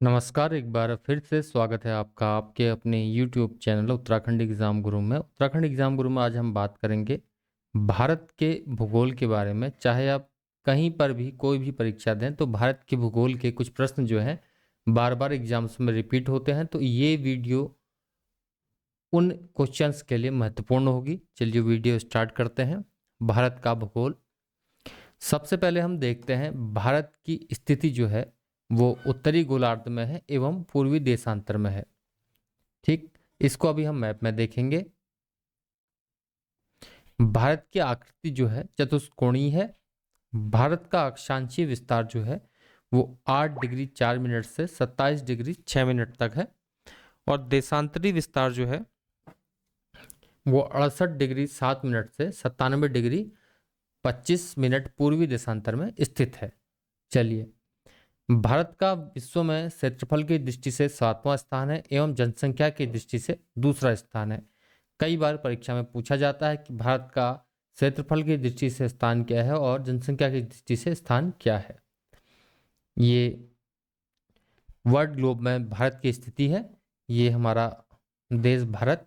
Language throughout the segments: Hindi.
नमस्कार, एक बार फिर से स्वागत है आपका आपके अपने यूट्यूब चैनल उत्तराखंड एग्ज़ाम गुरु में। उत्तराखंड एग्ज़ाम गुरु में आज हम बात करेंगे भारत के भूगोल के बारे में। चाहे आप कहीं पर भी कोई भी परीक्षा दें तो भारत के भूगोल के कुछ प्रश्न जो हैं बार-बार एग्ज़ाम्स में रिपीट होते हैं, तो ये वीडियो उन क्वेश्चंस के लिए महत्वपूर्ण होगी। चलिए वीडियो स्टार्ट करते हैं। भारत का भूगोल। सबसे पहले हम देखते हैं भारत की स्थिति जो है वो उत्तरी गोलार्ध में है एवं पूर्वी देशांतर में है। ठीक, इसको अभी हम मैप में देखेंगे। भारत की आकृति जो है चतुष्कोणीय है। भारत का अक्षांशीय विस्तार जो है वो 8 डिग्री 4 मिनट से 27 डिग्री 6 मिनट तक है और देशांतरी विस्तार जो है वो 68 डिग्री 7 मिनट से 97 डिग्री 25 मिनट पूर्वी देशांतर में स्थित है। चलिए, भारत का विश्व में क्षेत्रफल की दृष्टि से 7वां स्थान है एवं जनसंख्या की दृष्टि से दूसरा स्थान है। कई बार परीक्षा में पूछा जाता है कि भारत का क्षेत्रफल की दृष्टि से स्थान क्या है और जनसंख्या की दृष्टि से स्थान क्या है। ये वर्ल्ड ग्लोब में भारत की स्थिति है। ये हमारा देश भारत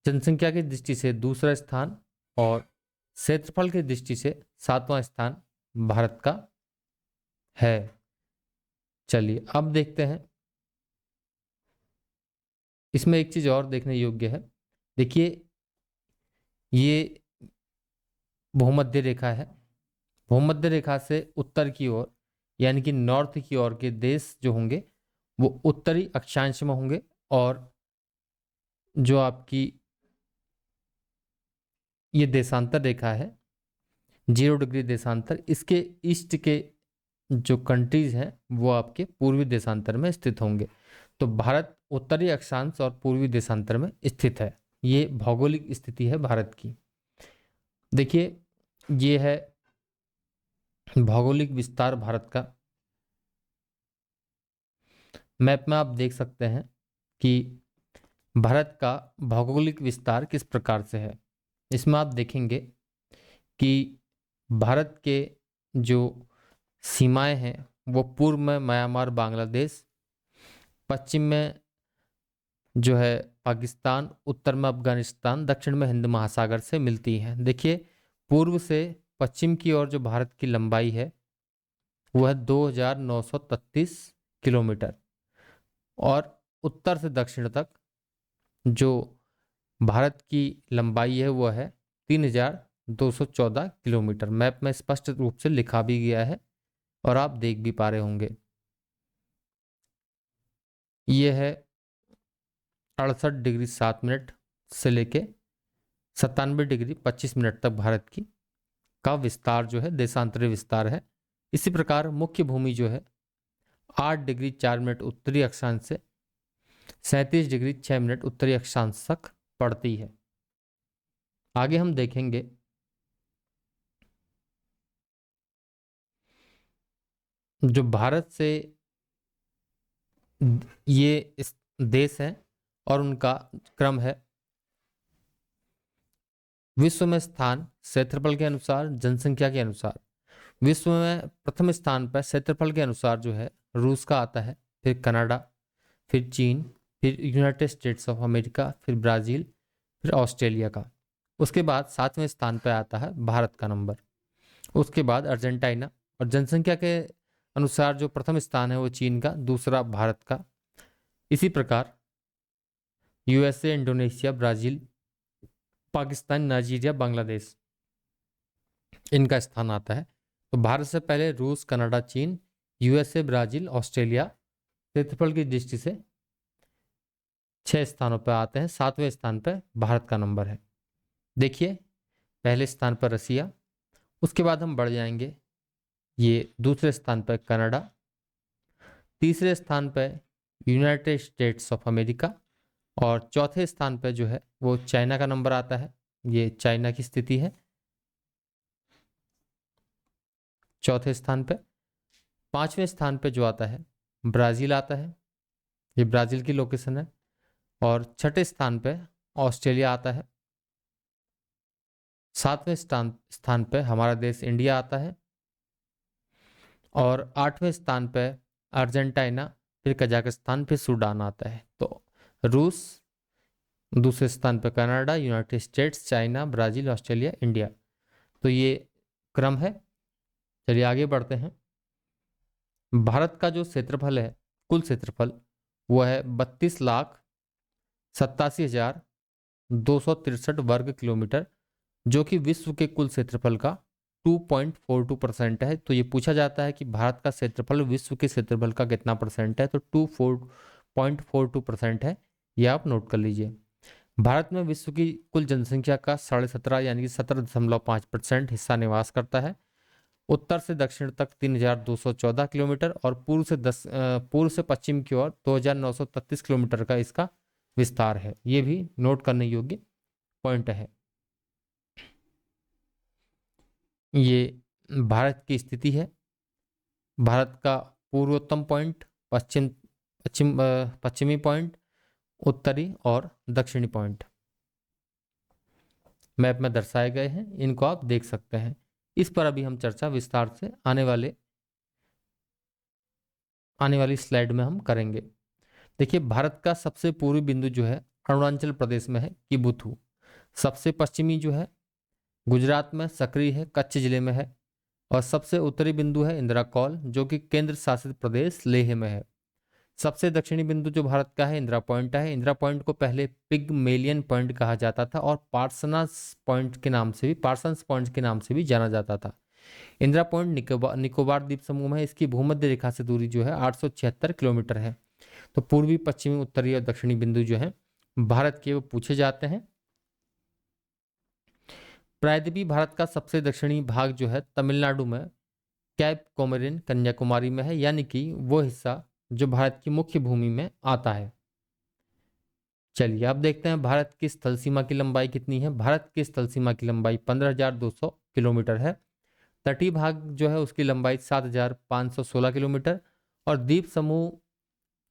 जनसंख्या की दृष्टि से दूसरा स्थान और क्षेत्रफल की दृष्टि से 7वां स्थान भारत का है। चलिए अब देखते हैं, इसमें एक चीज और देखने योग्य है। देखिए, ये भूमध्य रेखा है। भूमध्य रेखा से उत्तर की ओर यानी कि नॉर्थ की ओर के देश जो होंगे वो उत्तरी अक्षांश में होंगे और जो आपकी ये देशांतर रेखा है 0 डिग्री देशांतर, इसके ईस्ट के जो कंट्रीज हैं वो आपके पूर्वी देशांतर में स्थित होंगे। तो भारत उत्तरी अक्षांश और पूर्वी देशांतर में स्थित है। ये भौगोलिक स्थिति है भारत की। देखिए, ये है भौगोलिक विस्तार भारत का। मैप में आप देख सकते हैं कि भारत का भौगोलिक विस्तार किस प्रकार से है। इसमें आप देखेंगे कि भारत के जो सीमाएं हैं वो पूर्व में म्यांमार बांग्लादेश, पश्चिम में जो है पाकिस्तान, उत्तर में अफगानिस्तान, दक्षिण में हिंद महासागर से मिलती हैं। देखिए, पूर्व से पश्चिम की ओर जो भारत की लंबाई है वह 2933 किलोमीटर और उत्तर से दक्षिण तक जो भारत की लंबाई है वह है 3214 किलोमीटर। मैप में स्पष्ट रूप से लिखा भी गया है और आप देख भी पा रहे होंगे। यह है 68 डिग्री 7 मिनट से लेके 97 डिग्री 25 मिनट तक भारत की का विस्तार जो है देशांतरी विस्तार है। इसी प्रकार मुख्य भूमि जो है 8 डिग्री 4 मिनट उत्तरी अक्षांश से 37 डिग्री 6 मिनट उत्तरी अक्षांश तक पड़ती है। आगे हम देखेंगे जो भारत से ये इस देश है और उनका क्रम है विश्व में स्थान क्षेत्रफल के अनुसार, जनसंख्या के अनुसार। विश्व में प्रथम स्थान पर क्षेत्रफल के अनुसार जो है रूस का आता है, फिर कनाडा, फिर चीन, फिर यूनाइटेड स्टेट्स ऑफ अमेरिका, फिर ब्राज़ील, फिर ऑस्ट्रेलिया का। उसके बाद 7वें स्थान पर आता है भारत का नंबर। उसके बाद अर्जेंटीना। और जनसंख्या के अनुसार जो प्रथम स्थान है वो चीन का, दूसरा भारत का। इसी प्रकार USA, Indonesia, Brazil, Pakistan, Nigeria, Bangladesh, इनका स्थान आता है। तो भारत से पहले रूस, कनाडा, चीन, यूएसए, ब्राज़ील, ऑस्ट्रेलिया क्षेत्रफल की दृष्टि से 6 स्थानों पर आते हैं। 7वें स्थान पर भारत का नंबर है। देखिए, पहले स्थान पर रसिया, उसके बाद हम बढ़ जाएंगे, ये दूसरे स्थान पर कनाडा, तीसरे स्थान पर यूनाइटेड स्टेट्स ऑफ अमेरिका और चौथे स्थान पर जो है वो चाइना का नंबर आता है। ये चाइना की स्थिति है चौथे स्थान पे। 5वें स्थान पे जो आता है ब्राज़ील आता है, ये ब्राज़ील की लोकेशन है। और छठे स्थान पे ऑस्ट्रेलिया आता है। 7वें स्थान पे हमारा देश इंडिया आता है और 8वें स्थान पे अर्जेंटीना, फिर कजाकिस्तान, फिर सूडान आता है। तो रूस, दूसरे स्थान पर Canada, United states, China, Brazil, Australia, India. तो ये क्रम है। चलिए आगे बढ़ते हैं। भारत का जो क्षेत्रफल है, कुल क्षेत्रफल, वो है 32,87,263 वर्ग किलोमीटर, जो कि विश्व के कुल क्षेत्रफल का 2.42% है। तो ये पूछा जाता है कि भारत का क्षेत्रफल विश्व के क्षेत्रफल का कितना परसेंट है, तो 2.42% है। ये आप नोट कर लीजिए। भारत में विश्व की कुल जनसंख्या का 17.5 यानी कि 17.5% हिस्सा निवास करता है। उत्तर से दक्षिण तक 3,214 किलोमीटर और पूर्व से पश्चिम की ओर 2,933 किलोमीटर का इसका विस्तार है। ये भी नोट करने योग्य पॉइंट है। ये भारत की स्थिति है। भारत का पूर्वोत्तम पॉइंट, पश्चिमी पॉइंट, उत्तरी और दक्षिणी पॉइंट मैप में दर्शाए गए हैं। इनको आप देख सकते हैं। इस पर अभी हम चर्चा विस्तार से आने वाली स्लाइड में हम करेंगे। देखिए, भारत का सबसे पूर्वी बिंदु जो है अरुणाचल प्रदेश में है, किबुथु। सबसे पश्चिमी जो है गुजरात में सक्रिय है, कच्छ जिले में है। और सबसे उत्तरी बिंदु है इंदिरा कौल, जो कि केंद्र शासित प्रदेश लेह में है। सबसे दक्षिणी बिंदु जो भारत का है इंदिरा पॉइंट है। इंदिरा पॉइंट को पहले पिगमेलियन पॉइंट कहा जाता था और पार्सनस पॉइंट के नाम से भी जाना जाता था। इंदिरा पॉइंट निकोबार द्वीप समूह में है। इसकी भूमध्य रेखा से दूरी जो है 876 किलोमीटर है। तो पूर्वी, पश्चिमी, उत्तरी और दक्षिणी बिंदु जो है भारत के वो पूछे जाते हैं। प्रायद्वीपीय भारत का सबसे दक्षिणी भाग जो है तमिलनाडु में कैप कोमोरिन कन्याकुमारी में है, यानी कि वो हिस्सा जो भारत की मुख्य भूमि में आता है। चलिए अब देखते हैं भारत की स्थल सीमा की लंबाई कितनी है। भारत की स्थल सीमा की लंबाई 15,200 किलोमीटर है। तटीय भाग जो है उसकी लंबाई 7,516 किलोमीटर। और द्वीप समूह,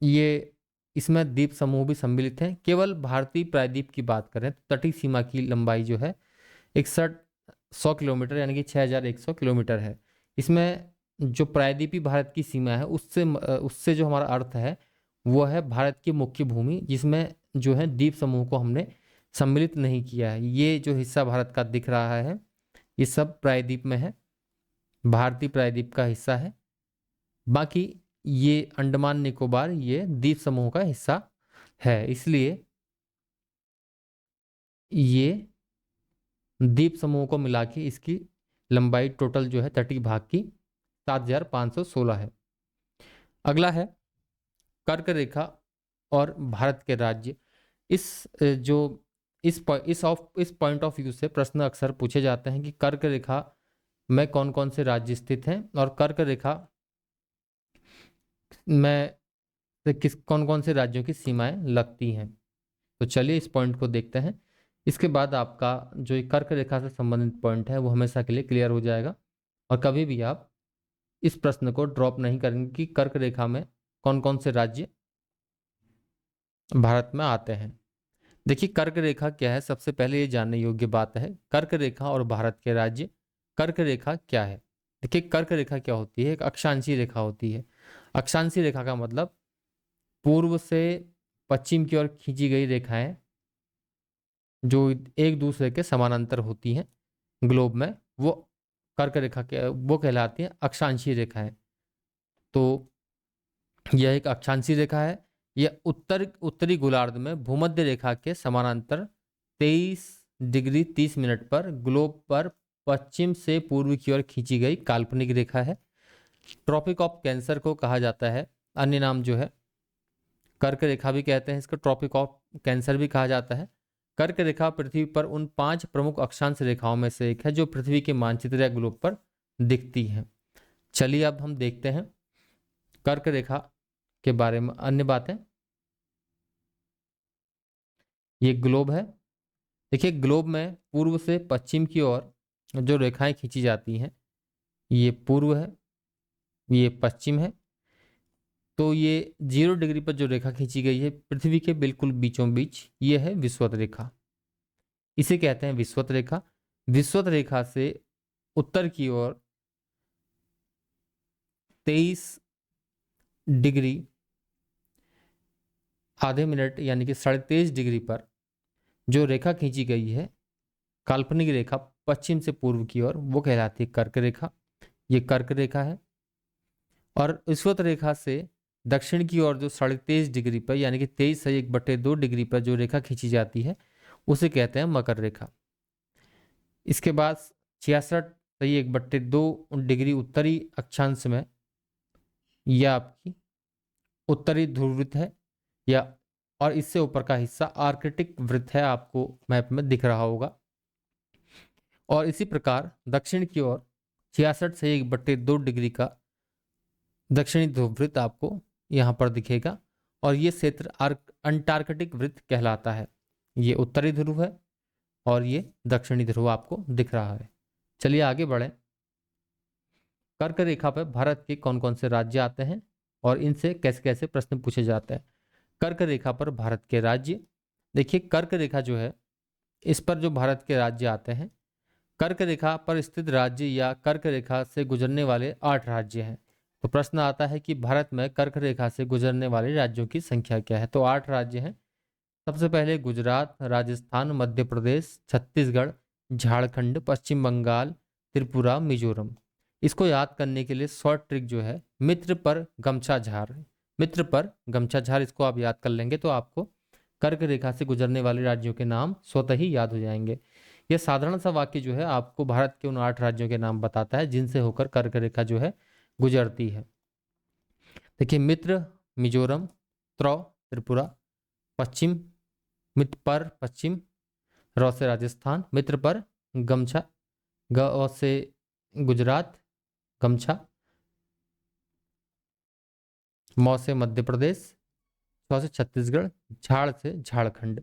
ये इसमें द्वीप समूह भी सम्मिलित हैं। केवल भारतीय प्रायद्वीप की बात करें तो तटीय सीमा की लंबाई जो है 6100 किलोमीटर यानी कि 6,100 किलोमीटर है। इसमें जो प्रायद्वीपीय भारत की सीमा है उससे जो हमारा अर्थ है वो है भारत की मुख्य भूमि, जिसमें जो है द्वीप समूह को हमने सम्मिलित नहीं किया है। ये जो हिस्सा भारत का दिख रहा है ये सब प्रायद्वीप में है, भारतीय प्रायद्वीप का हिस्सा है। बाकी ये अंडमान निकोबार ये द्वीप समूह का हिस्सा है, इसलिए ये द्वीप समूह को मिला के इसकी लंबाई टोटल जो है तटीय भाग की 7,516 है। अगला है कर्क रेखा और भारत के राज्य। इस पॉइंट ऑफ व्यू से प्रश्न अक्सर पूछे जाते हैं कि कर्क रेखा में कौन कौन से राज्य स्थित हैं और कर्क रेखा में कौन कौन से राज्यों की सीमाएं लगती हैं। तो चलिए इस पॉइंट को देखते हैं। इसके बाद आपका जो ये कर्क रेखा से संबंधित पॉइंट है वो हमेशा के लिए क्लियर हो जाएगा और कभी भी आप इस प्रश्न को ड्रॉप नहीं करेंगे कि कर्क रेखा में कौन कौन से राज्य भारत में आते हैं। देखिए कर्क रेखा क्या है, सबसे पहले ये जानने योग्य बात है कर्क रेखा और भारत के राज्य। कर्क रेखा क्या है? देखिए कर्क रेखा क्या होती है, एक अक्षांशीय रेखा होती है। अक्षांशीय रेखा का मतलब पूर्व से पश्चिम की ओर खींची गई रेखाएं जो एक दूसरे के समानांतर होती हैं ग्लोब में, वो कर्क रेखा के वो कहलाती हैं अक्षांशीय रेखाएं। तो यह एक अक्षांशीय रेखा है। यह उत्तरी गोलार्ध में भूमध्य रेखा के समानांतर 23 डिग्री 30 मिनट पर ग्लोब पर पश्चिम से पूर्व की ओर खींची गई काल्पनिक रेखा है। ट्रॉपिक ऑफ कैंसर को कहा जाता है, अन्य नाम जो है कर्क रेखा भी कहते हैं, इसको ट्रॉपिक ऑफ कैंसर भी कहा जाता है। कर्क रेखा पृथ्वी पर उन 5 प्रमुख अक्षांश रेखाओं में से एक है जो पृथ्वी के मानचित्र या ग्लोब पर दिखती है। चलिए अब हम देखते हैं कर्क रेखा के बारे में अन्य बातें। ये ग्लोब है। देखिए ग्लोब में पूर्व से पश्चिम की ओर जो रेखाएं खींची जाती हैं ये पूर्व है, ये पश्चिम है। तो ये 0 डिग्री पर जो रेखा खींची गई है पृथ्वी के बिल्कुल बीचों बीच, ये है विषुवत रेखा। इसे कहते हैं विषुवत रेखा। विषुवत रेखा से उत्तर की ओर 23 डिग्री आधे मिनट यानी कि 23.5 डिग्री पर जो रेखा खींची गई है, काल्पनिक रेखा पश्चिम से पूर्व की ओर, वो कहलाती है कर्क रेखा। ये कर्क रेखा है। और ईश्वत रेखा से दक्षिण की ओर जो 23.5 डिग्री पर यानी कि 23 से 1/2 डिग्री पर जो रेखा खींची जाती है उसे कहते हैं मकर रेखा। इसके बाद 66 से 1/2 डिग्री उत्तरी अक्षांश में यह आपकी उत्तरी ध्रुव वृत्त है, या और इससे ऊपर का हिस्सा आर्कटिक वृत्त है, आपको मैप में दिख रहा होगा। और इसी प्रकार दक्षिण की ओर 66 से 1/2 डिग्री का दक्षिणी ध्रुव वृत्त आपको यहाँ पर दिखेगा, और ये क्षेत्र अंटार्कटिक वृत्त कहलाता है। ये उत्तरी ध्रुव है और ये दक्षिणी ध्रुव आपको दिख रहा है। चलिए आगे बढ़ें। कर्क रेखा पर भारत के कौन कौन से राज्य आते हैं और इनसे कैसे कैसे प्रश्न पूछे जाते हैं। कर्क रेखा पर भारत के राज्य, देखिए कर्क रेखा जो है इस पर जो भारत के राज्य आते हैं, कर्क रेखा पर स्थित राज्य या कर्क रेखा से गुजरने वाले 8 राज्य हैं। तो प्रश्न आता है कि भारत में कर्क रेखा से गुजरने वाले राज्यों की संख्या क्या है। तो 8 राज्य हैं। सबसे पहले गुजरात, राजस्थान, मध्य प्रदेश, छत्तीसगढ़, झारखंड, पश्चिम बंगाल, त्रिपुरा, मिजोरम। इसको याद करने के लिए शॉर्ट ट्रिक जो है मित्र पर गमछा झार, मित्र पर गमछा झार, इसको आप याद कर लेंगे तो आपको कर्क रेखा से गुजरने वाले राज्यों के नाम स्वतः ही याद हो जाएंगे। यह साधारण सा वाक्य जो है आपको भारत के उन 8 राज्यों के नाम बताता है जिनसे होकर कर्क रेखा जो है गुजरती है। देखिए मित्र मिजोरम, त्रौ त्रिपुरा, पश्चिम मित्र पर पश्चिम, रौ से राजस्थान, मित्र पर गमछा, ग से गुजरात गमछा, मौ से मध्य प्रदेश, छौ से छत्तीसगढ़, झाड़ से झारखंड।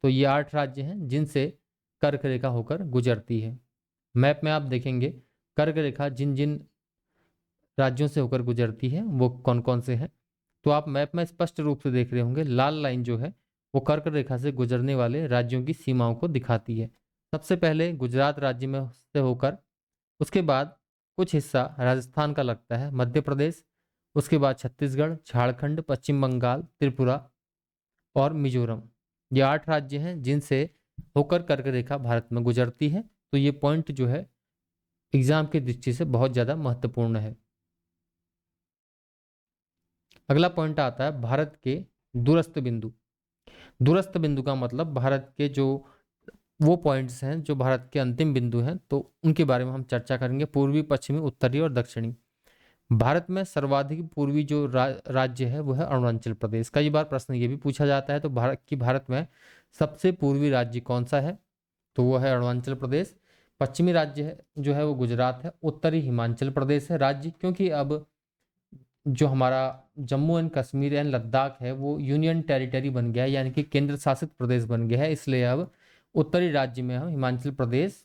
तो ये 8 राज्य हैं जिनसे कर्क रेखा होकर गुजरती है। मैप में आप देखेंगे कर्क रेखा जिन जिन राज्यों से होकर गुजरती है वो कौन कौन से हैं। तो आप मैप में स्पष्ट रूप से देख रहे होंगे लाल लाइन जो है वो कर्क रेखा से गुजरने वाले राज्यों की सीमाओं को दिखाती है। सबसे पहले गुजरात राज्य में से होकर उसके बाद कुछ हिस्सा राजस्थान का लगता है, मध्य प्रदेश, उसके बाद छत्तीसगढ़, झारखंड, पश्चिम बंगाल, त्रिपुरा और मिजोरम। ये 8 राज्य हैं जिनसे होकर कर्क रेखा भारत में गुजरती है। तो ये पॉइंट जो है एग्जाम की दृष्टि से बहुत ज़्यादा महत्वपूर्ण है। अगला पॉइंट आता है भारत के दूरस्थ बिंदु। दूरस्थ बिंदु का मतलब भारत के जो वो पॉइंट्स हैं जो भारत के अंतिम बिंदु हैं, तो उनके बारे में हम चर्चा करेंगे। पूर्वी, पश्चिमी, उत्तरी और दक्षिणी। भारत में सर्वाधिक पूर्वी जो राज्य है वो है अरुणाचल प्रदेश। कई बार प्रश्न ये भी पूछा जाता है तो भारत में सबसे पूर्वी राज्य कौन सा है, तो वो है अरुणाचल प्रदेश। पश्चिमी राज्य है जो है वो गुजरात है। उत्तरी हिमाचल प्रदेश है राज्य, क्योंकि अब जो हमारा जम्मू एंड कश्मीर एंड लद्दाख है वो यूनियन टेरिटरी बन गया है, यानी कि केंद्र शासित प्रदेश बन गया है, इसलिए अब उत्तरी राज्य में हम हिमाचल प्रदेश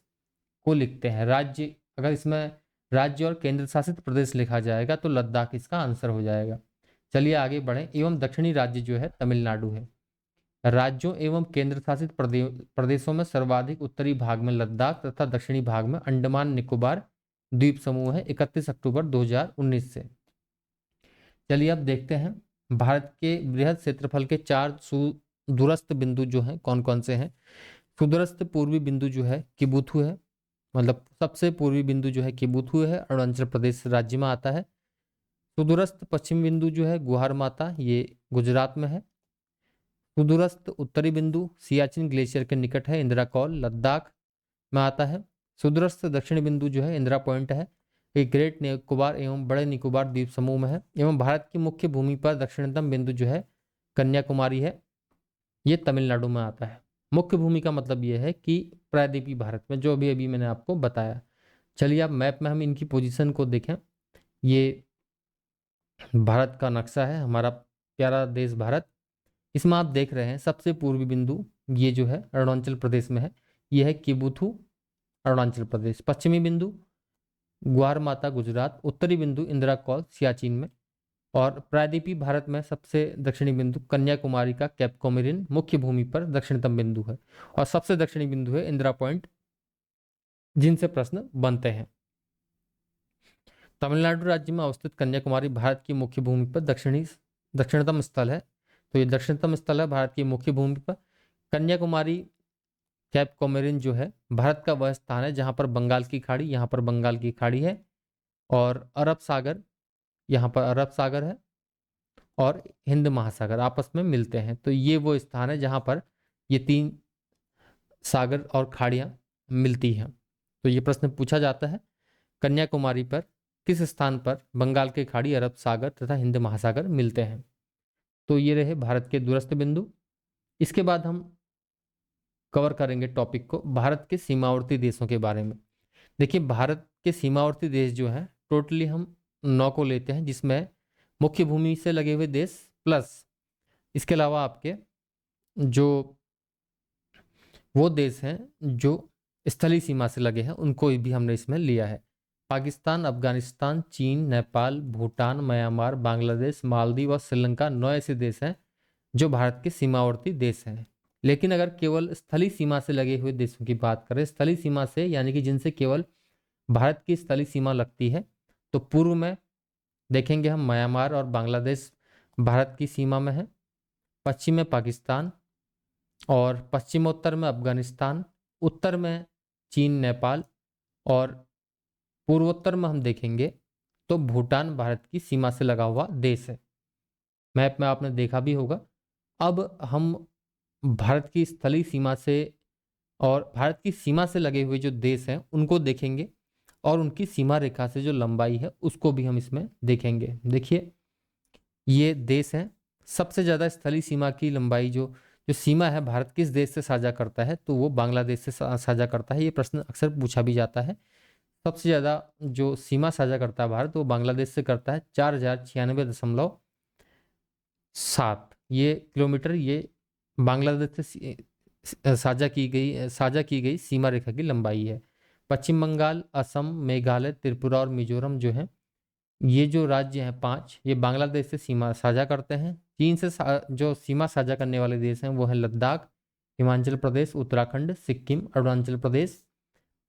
को लिखते हैं। राज्य अगर इसमें राज्य और केंद्र शासित प्रदेश लिखा जाएगा तो लद्दाख इसका आंसर हो जाएगा। चलिए आगे बढ़ें। एवं दक्षिणी राज्य जो है तमिलनाडु है। राज्यों एवं केंद्र शासित प्रदेशों में सर्वाधिक उत्तरी भाग में लद्दाख तथा दक्षिणी भाग में अंडमान निकोबार द्वीप समूह है 31 अक्टूबर 2019 से। चलिए अब देखते हैं भारत के बृहद क्षेत्रफल के 4 दूरस्थ बिंदु जो हैं कौन कौन से हैं। सुदूरस्थ पूर्वी बिंदु जो है किबुथु है, मतलब सबसे पूर्वी बिंदु जो है किबुथु है, अरुणाचल प्रदेश राज्य में आता है। सुदूरस्थ पश्चिमी बिंदु जो है गुहार माता, ये गुजरात में है। सुदूरस्थ उत्तरी बिंदु सियाचिन ग्लेशियर के निकट है, इंदिरा कौल लद्दाख में आता है। सुदूरस्थ दक्षिणी बिंदु जो है इंदिरा पॉइंट है, ये ग्रेट निकोबार एवं बड़े निकोबार द्वीप समूह में है। एवं भारत की मुख्य भूमि पर दक्षिणतम बिंदु जो है कन्याकुमारी है, ये तमिलनाडु में आता है। मुख्य भूमि का मतलब यह है कि प्रायद्वीपीय भारत में, जो अभी अभी मैंने आपको बताया। चलिए अब मैप में हम इनकी पोजीशन को देखें। ये भारत का नक्शा है, हमारा प्यारा देश भारत। इसमें आप देख रहे हैं सबसे पूर्वी बिंदु ये जो है अरुणाचल प्रदेश में है, ये है किबुथु अरुणाचल प्रदेश। पश्चिमी बिंदु ग्वार माता गुजरात। उत्तरी बिंदु इंदिरा कौल सियाचिन में। और प्रायद्वीपीय भारत में सबसे दक्षिणी बिंदु कन्याकुमारी का कैप कोमोरिन मुख्य भूमि पर दक्षिणतम बिंदु है। और सबसे दक्षिणी बिंदु है इंदिरा पॉइंट, जिनसे प्रश्न बनते हैं। तमिलनाडु राज्य में अवस्थित कन्याकुमारी भारत की मुख्य भूमि पर दक्षिणतम स्थल है। तो ये दक्षिणतम स्थल है भारत की मुख्य भूमि पर। कन्याकुमारी कैप कोमेरिन जो है भारत का वह स्थान है जहां पर बंगाल की खाड़ी, यहाँ पर बंगाल की खाड़ी है, और अरब सागर, यहाँ पर अरब सागर है, और हिंद महासागर आपस में मिलते हैं। तो ये वो स्थान है जहां पर ये तीन सागर और खाड़ियां मिलती हैं। तो ये प्रश्न पूछा जाता है, कन्याकुमारी पर किस स्थान पर बंगाल की खाड़ी, अरब सागर तथा हिंद महासागर मिलते हैं। तो ये रहे भारत के दूरस्थ बिंदु। इसके बाद हम कवर करेंगे टॉपिक को भारत के सीमावर्ती देशों के बारे में। देखिए, भारत के सीमावर्ती देश जो हैं टोटली हम 9 को लेते हैं, जिसमें मुख्य भूमि से लगे हुए देश प्लस इसके अलावा आपके जो वो देश हैं जो स्थलीय सीमा से लगे हैं उनको भी हमने इसमें लिया है। पाकिस्तान, अफगानिस्तान, चीन, नेपाल, भूटान, म्यांमार, बांग्लादेश, मालदीव और श्रीलंका 9 ऐसे देश हैं जो भारत के सीमावर्ती देश हैं। लेकिन अगर केवल स्थलीय सीमा से लगे हुए देशों की बात करें, स्थलीय सीमा से यानी कि जिनसे केवल भारत की स्थलीय सीमा लगती है, तो पूर्व में देखेंगे हम म्यांमार और बांग्लादेश भारत की सीमा में है, पश्चिम में पाकिस्तान और पश्चिमोत्तर में अफगानिस्तान, उत्तर में चीन, नेपाल, और पूर्वोत्तर में हम देखेंगे तो भूटान भारत की सीमा से लगा हुआ देश है। मैप में आपने देखा भी होगा। अब हम भारत की स्थलीय सीमा से और भारत की सीमा से लगे हुए जो देश हैं उनको देखेंगे, और उनकी सीमा रेखा से जो लंबाई है उसको भी हम इसमें देखेंगे। देखिए, ये देश हैं, सबसे ज़्यादा स्थलीय सीमा की लंबाई जो जो सीमा है भारत किस देश से साझा करता है, तो वो बांग्लादेश से साझा करता है। ये प्रश्न अक्सर पूछा भी जाता है। सबसे ज़्यादा जो सीमा साझा करता है भारत वो बांग्लादेश से करता है, 4096.7 ये किलोमीटर ये बांग्लादेश से साझा की गई सीमा रेखा की लंबाई है। पश्चिम बंगाल, असम, मेघालय, त्रिपुरा और मिजोरम जो है ये जो राज्य हैं 5, ये बांग्लादेश से सीमा साझा करते हैं। चीन से जो सीमा साझा करने वाले देश हैं वो है लद्दाख, हिमाचल प्रदेश, उत्तराखंड, सिक्किम, अरुणाचल प्रदेश।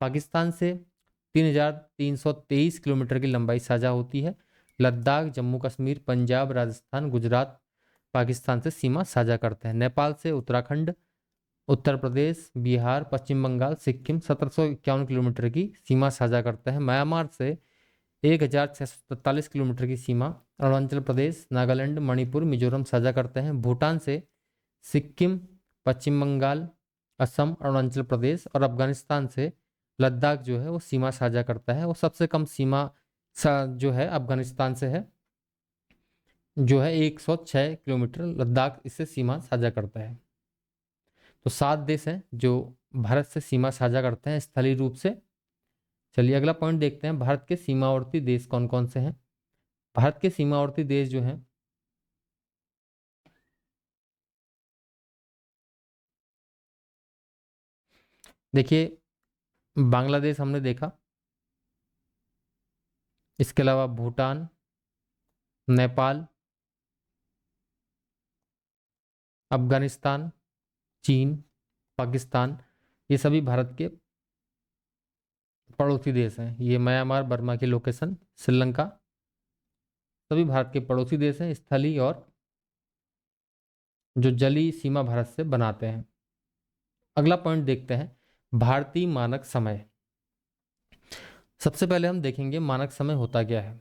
पाकिस्तान से 3323 किलोमीटर की लंबाई साझा होती है। लद्दाख, जम्मू कश्मीर, पंजाब, राजस्थान, गुजरात पाकिस्तान से सीमा साझा करते हैं। नेपाल से उत्तराखंड, उत्तर प्रदेश, बिहार, पश्चिम बंगाल, सिक्किम 1751 किलोमीटर की सीमा साझा करते हैं। म्यांमार से 1647 किलोमीटर की सीमा अरुणाचल प्रदेश, नागालैंड, मणिपुर, मिजोरम साझा करते हैं। भूटान से सिक्किम, पश्चिम बंगाल, असम, अरुणाचल प्रदेश और अफगानिस्तान से लद्दाख जो है वो सीमा साझा करता है। वो सबसे कम सीमा जो है अफगानिस्तान से है, जो है 106 किलोमीटर लद्दाख इससे सीमा साझा करता है। तो 7 देश हैं जो भारत से सीमा साझा करते हैं स्थलीय रूप से। चलिए अगला पॉइंट देखते हैं, भारत के सीमावर्ती देश कौन कौन से हैं। भारत के सीमावर्ती देश जो हैं देखिए, बांग्लादेश हमने देखा, इसके अलावा भूटान, नेपाल, अफगानिस्तान, चीन, पाकिस्तान, ये सभी भारत के पड़ोसी देश हैं। ये म्यांमार, बर्मा की लोकेशन, श्रीलंका सभी भारत के पड़ोसी देश हैं, स्थलीय और जो जलीय सीमा भारत से बनाते हैं। अगला पॉइंट देखते हैं, भारतीय मानक समय। सबसे पहले हम देखेंगे मानक समय होता क्या है।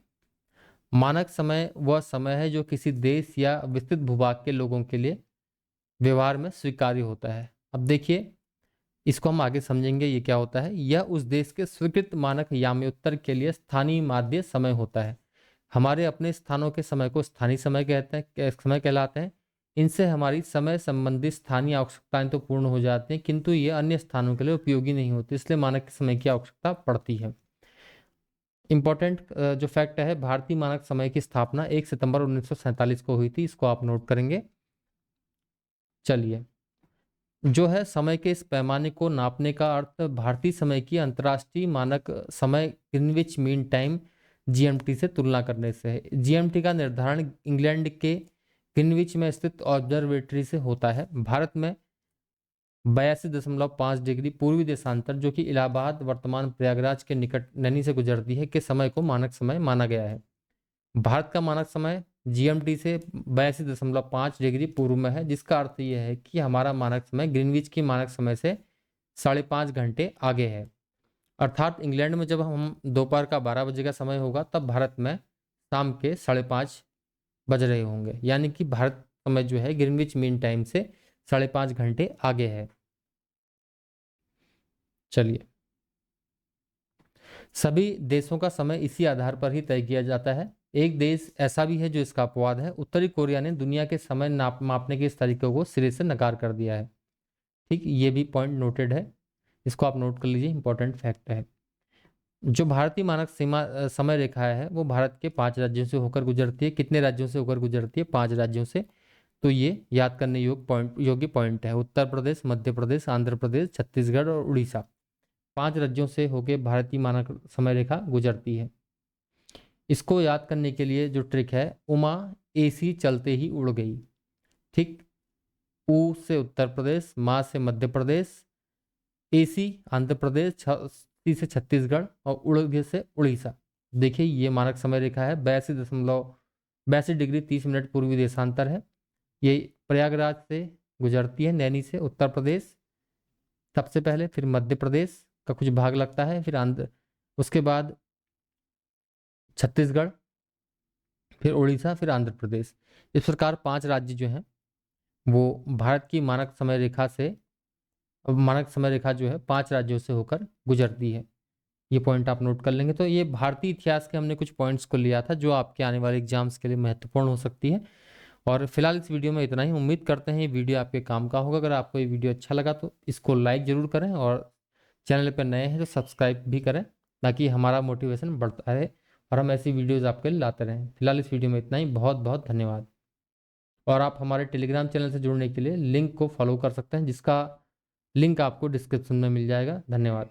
मानक समय वह समय है जो किसी देश या विस्तृत भूभाग के लोगों के लिए व्यवहार में स्वीकार्य होता है। अब देखिए, इसको हम आगे समझेंगे ये क्या होता है। यह उस देश के स्वीकृत मानक याम्योत्तर के लिए स्थानीय माध्य समय होता है। हमारे अपने स्थानों के समय को स्थानीय समय कहते हैं, समय कहलाते हैं। इनसे हमारी समय संबंधी स्थानीय आवश्यकताएं तो पूर्ण हो जाती हैं, किंतु ये अन्य स्थानों के लिए उपयोगी नहीं होती, इसलिए मानक समय की आवश्यकता पड़ती है। इंपॉर्टेंट जो फैक्ट है, भारतीय मानक समय की स्थापना 1 सितंबर 1947 को हुई थी, इसको आप नोट करेंगे। चलिए, जो है समय के इस पैमाने को नापने का अर्थ भारतीय समय की अंतर्राष्ट्रीय मानक समय ग्रीनविच मीन टाइम जीएमटी से तुलना करने से है। जीएमटी का निर्धारण इंग्लैंड के ग्रीनविच में स्थित ऑब्जर्वेटरी से होता है। भारत में 82.5 डिग्री पूर्वी देशांतर जो कि इलाहाबाद वर्तमान प्रयागराज के निकट नैनी से गुजरती है के समय को मानक समय माना गया है। भारत का मानक समय GMT से 82.5 डिग्री पूर्व में है, जिसका अर्थ यह है कि हमारा मानक समय ग्रीनविच की मानक समय से 5.5 घंटे आगे है। अर्थात इंग्लैंड में जब हम दोपहर का 12 बजे का समय होगा तब भारत में शाम के 5:30 बज रहे होंगे, यानी कि भारत समय जो है ग्रीनविच मीन टाइम से 5.5 घंटे आगे है। चलिए, सभी देशों का समय इसी आधार पर ही तय किया जाता है। एक देश ऐसा भी है जो इसका अपवाद है। उत्तरी कोरिया ने दुनिया के समय मापने के इस तरीके को सिरे से नकार कर दिया है। ठीक, ये भी पॉइंट नोटेड है, इसको आप नोट कर लीजिए, इंपॉर्टेंट फैक्ट है। जो भारतीय मानक सीमा समय रेखा है वो भारत के 5 राज्यों से होकर गुजरती है। कितने राज्यों से होकर गुजरती है? 5 राज्यों से। तो ये याद करने योग्य पॉइंट है। उत्तर प्रदेश, मध्य प्रदेश, आंध्र प्रदेश, छत्तीसगढ़ और उड़ीसा, 5 राज्यों से होकर भारतीय मानक समय रेखा गुजरती है। इसको याद करने के लिए जो ट्रिक है, उमा AC चलते ही उड़ गई। ठीक, ऊ से उत्तर प्रदेश, मा से मध्य प्रदेश, AC आंध्र प्रदेश, सी से छत्तीसगढ़ और उड़ से उड़ीसा। देखिए ये मानक समय रेखा है। 82 डिग्री 30 मिनट पूर्वी देशांतर है। ये प्रयागराज से गुजरती है, नैनी से उत्तर प्रदेश सबसे पहले, फिर मध्य प्रदेश का कुछ भाग लगता है, फिर आंध्र, उसके बाद छत्तीसगढ़, फिर उड़ीसा, फिर आंध्र प्रदेश। इस प्रकार 5 राज्य जो हैं वो भारत की मानक समय रेखा जो है 5 राज्यों से होकर गुजरती है। ये पॉइंट आप नोट कर लेंगे। तो ये भारतीय इतिहास के हमने कुछ पॉइंट्स को लिया था जो आपके आने वाले एग्जाम्स के लिए महत्वपूर्ण हो सकती है। और फिलहाल इस वीडियो में इतना ही। उम्मीद करते हैं ये वीडियो आपके काम का होगा। अगर आपको ये वीडियो अच्छा लगा तो इसको लाइक ज़रूर करें और चैनल पर नए हैं तो सब्सक्राइब भी करें, ताकि हमारा मोटिवेशन बढ़ता रहे और हम ऐसी वीडियोज़ आपके लिए लाते रहें। फिलहाल इस वीडियो में इतना ही। बहुत बहुत धन्यवाद। और आप हमारे टेलीग्राम चैनल से जुड़ने के लिए लिंक को फॉलो कर सकते हैं, जिसका लिंक आपको डिस्क्रिप्शन में मिल जाएगा। धन्यवाद।